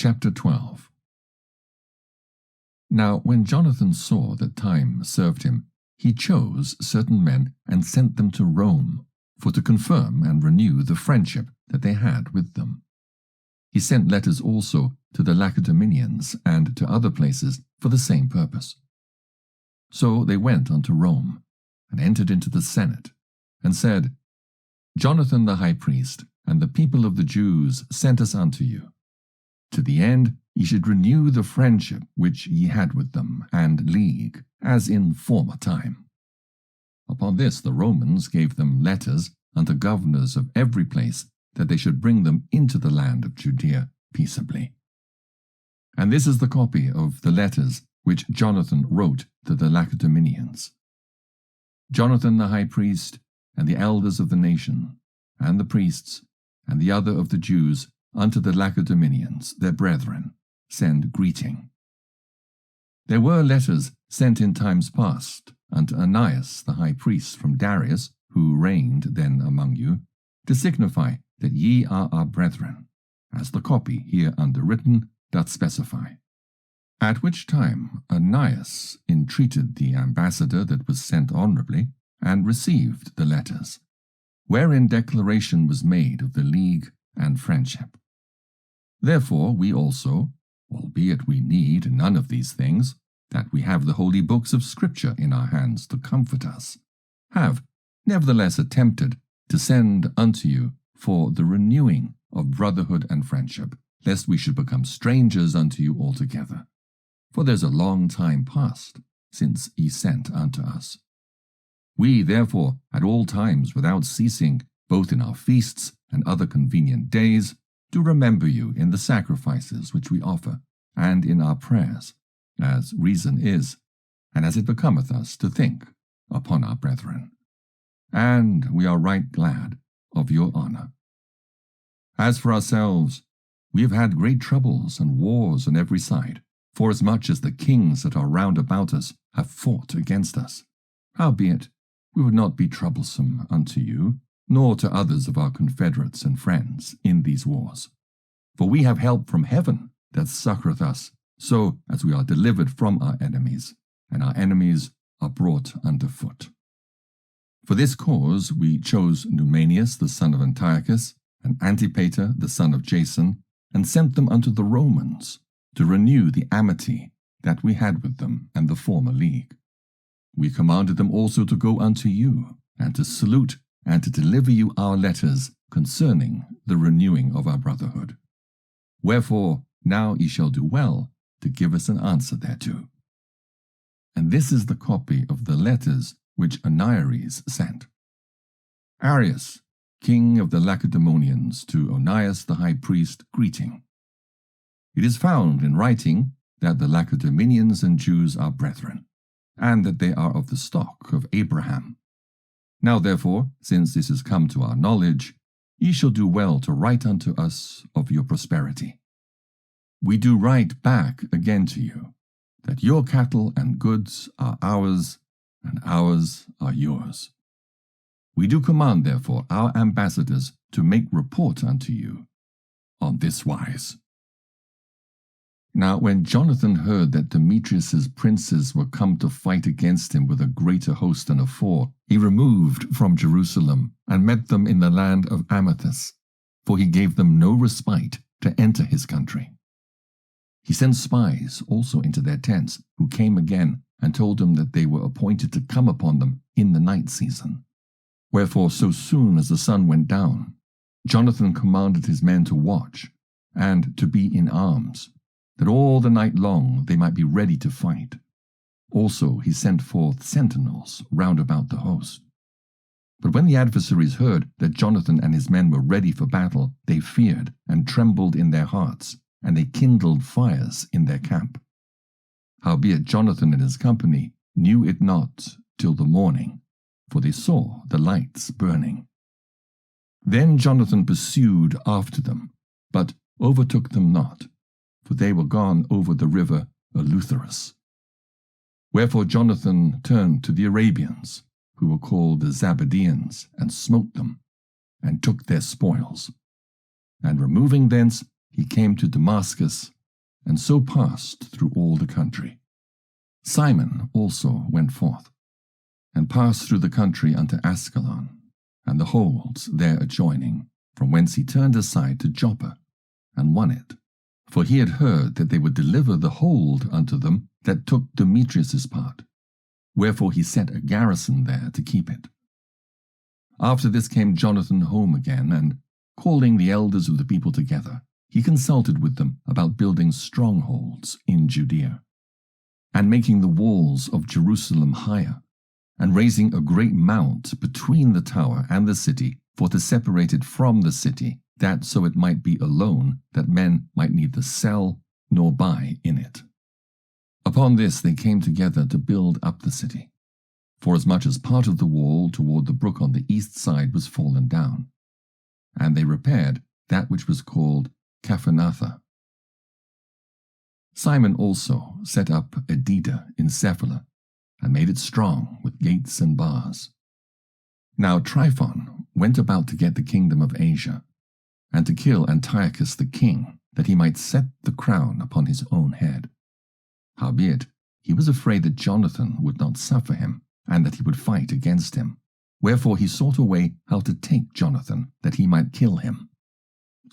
Chapter 12. Now when Jonathan saw that time served him, he chose certain men and sent them to Rome, for to confirm and renew the friendship that they had with them. He sent letters also to the Lacedaemonians and to other places for the same purpose. So they went unto Rome, and entered into the Senate, and said, Jonathan the high priest, and the people of the Jews sent us unto you, to the end ye should renew the friendship which ye had with them, and league, as in former time. Upon this the Romans gave them letters unto governors of every place, that they should bring them into the land of Judea peaceably. And this is the copy of the letters which Jonathan wrote to the Lacedaemonians. Jonathan the high priest, and the elders of the nation, and the priests, and the other of the Jews, unto the Lacedaemonians, their brethren, send greeting. There were letters sent in times past unto Ananias the high priest from Darius, who reigned then among you, to signify that ye are our brethren, as the copy here underwritten doth specify. At which time Ananias entreated the ambassador that was sent honourably, and received the letters, wherein declaration was made of the league and friendship. Therefore we also, albeit we need none of these things, that we have the holy books of Scripture in our hands to comfort us, have nevertheless attempted to send unto you for the renewing of brotherhood and friendship, lest we should become strangers unto you altogether. For there's a long time past since ye sent unto us. We, therefore, at all times without ceasing, both in our feasts and other convenient days, do remember you in the sacrifices which we offer, and in our prayers, as reason is, and as it becometh us to think upon our brethren. And we are right glad of your honour. As for ourselves, we have had great troubles and wars on every side, forasmuch as the kings that are round about us have fought against us. Howbeit, we would not be troublesome unto you, nor to others of our confederates and friends in these wars. For we have help from heaven that succoureth us, so as we are delivered from our enemies, and our enemies are brought under foot. For this cause we chose Numanius the son of Antiochus, and Antipater the son of Jason, and sent them unto the Romans, to renew the amity that we had with them and the former league. We commanded them also to go unto you, and to salute and to deliver you our letters concerning the renewing of our brotherhood. Wherefore now ye shall do well to give us an answer thereto. And this is the copy of the letters which Onias sent. Arius, king of the Lacedaemonians, to Onias the high priest, greeting. It is found in writing that the Lacedaemonians and Jews are brethren, and that they are of the stock of Abraham. Now therefore, since this is come to our knowledge, ye shall do well to write unto us of your prosperity. We do write back again to you, that your cattle and goods are ours, and ours are yours. We do command therefore our ambassadors to make report unto you on this wise. Now when Jonathan heard that Demetrius's princes were come to fight against him with a greater host than afore, he removed from Jerusalem, and met them in the land of Amathus, for he gave them no respite to enter his country. He sent spies also into their tents, who came again, and told them that they were appointed to come upon them in the night season. Wherefore so soon as the sun went down, Jonathan commanded his men to watch, and to be in arms, that all the night long they might be ready to fight. Also he sent forth sentinels round about the host. But when the adversaries heard that Jonathan and his men were ready for battle, they feared and trembled in their hearts, and they kindled fires in their camp. Howbeit Jonathan and his company knew it not till the morning, for they saw the lights burning. Then Jonathan pursued after them, but overtook them not, for they were gone over the river Eleutherus. Wherefore Jonathan turned to the Arabians, who were called the Zabadeans, and smote them, and took their spoils. And removing thence, he came to Damascus, and so passed through all the country. Simon also went forth, and passed through the country unto Ascalon, and the holds there adjoining, from whence he turned aside to Joppa, and won it. For he had heard that they would deliver the hold unto them that took Demetrius's part. Wherefore he set a garrison there to keep it. After this came Jonathan home again, and, calling the elders of the people together, he consulted with them about building strongholds in Judea, and making the walls of Jerusalem higher, and raising a great mount between the tower and the city, for to separate it from the city, that so it might be alone, that men might neither sell nor buy in it. Upon this they came together to build up the city, forasmuch as part of the wall toward the brook on the east side was fallen down, and they repaired that which was called Caphanatha. Simon also set up Edida in Cephala, and made it strong with gates and bars. Now Tryphon went about to get the kingdom of Asia, and to kill Antiochus the king, that he might set the crown upon his own head. Howbeit, he was afraid that Jonathan would not suffer him, and that he would fight against him. Wherefore he sought a way how to take Jonathan, that he might kill him.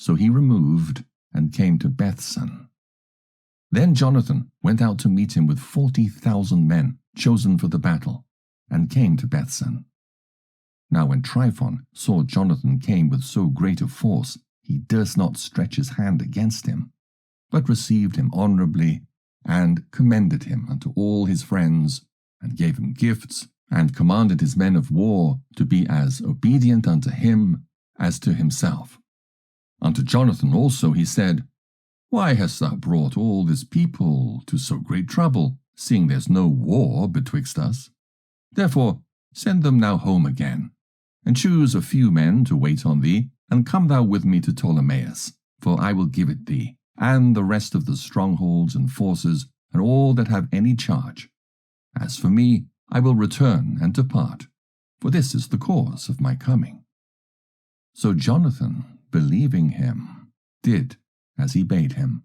So he removed, and came to Bethsan. Then Jonathan went out to meet him with 40,000 men, chosen for the battle, and came to Bethsan. Now when Tryphon saw Jonathan came with so great a force, he durst not stretch his hand against him, but received him honorably, and commended him unto all his friends, and gave him gifts, and commanded his men of war to be as obedient unto him as to himself. Unto Jonathan also he said, Why hast thou brought all this people to so great trouble, seeing there's no war betwixt us? Therefore send them now home again, and choose a few men to wait on thee, and come thou with me to Ptolemais, for I will give it thee, and the rest of the strongholds and forces, and all that have any charge. As for me, I will return and depart, for this is the cause of my coming. So Jonathan, believing him, did as he bade him,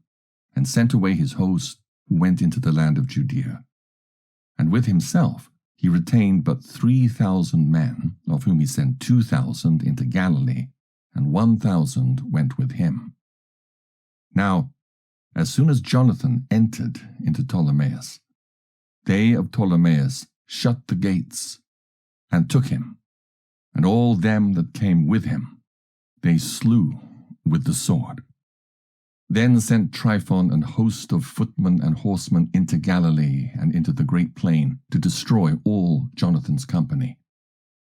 and sent away his host, who went into the land of Judea. And with himself he retained but 3,000 men, of whom he sent 2,000 into Galilee, and 1,000 went with him. Now, as soon as Jonathan entered into Ptolemais, they of Ptolemais shut the gates, and took him, and all them that came with him they slew with the sword. Then sent Tryphon an host of footmen and horsemen into Galilee and into the great plain, to destroy all Jonathan's company.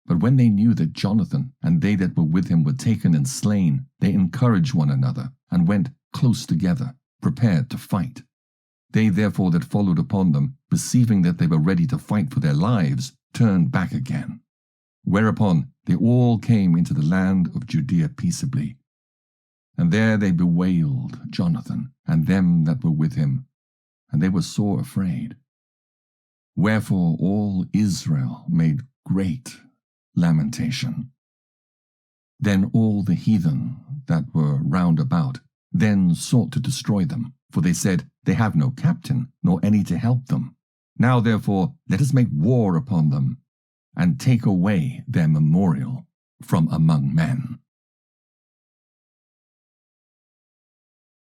But when they knew that Jonathan and they that were with him were taken and slain, they encouraged one another, and went close together, prepared to fight. They therefore that followed upon them, perceiving that they were ready to fight for their lives, turned back again. Whereupon they all came into the land of Judea peaceably. And there they bewailed Jonathan, and them that were with him, and they were sore afraid. Wherefore all Israel made great lamentation. Then all the heathen that were round about then sought to destroy them, for they said, They have no captain, nor any to help them. Now therefore let us make war upon them, and take away their memorial from among men.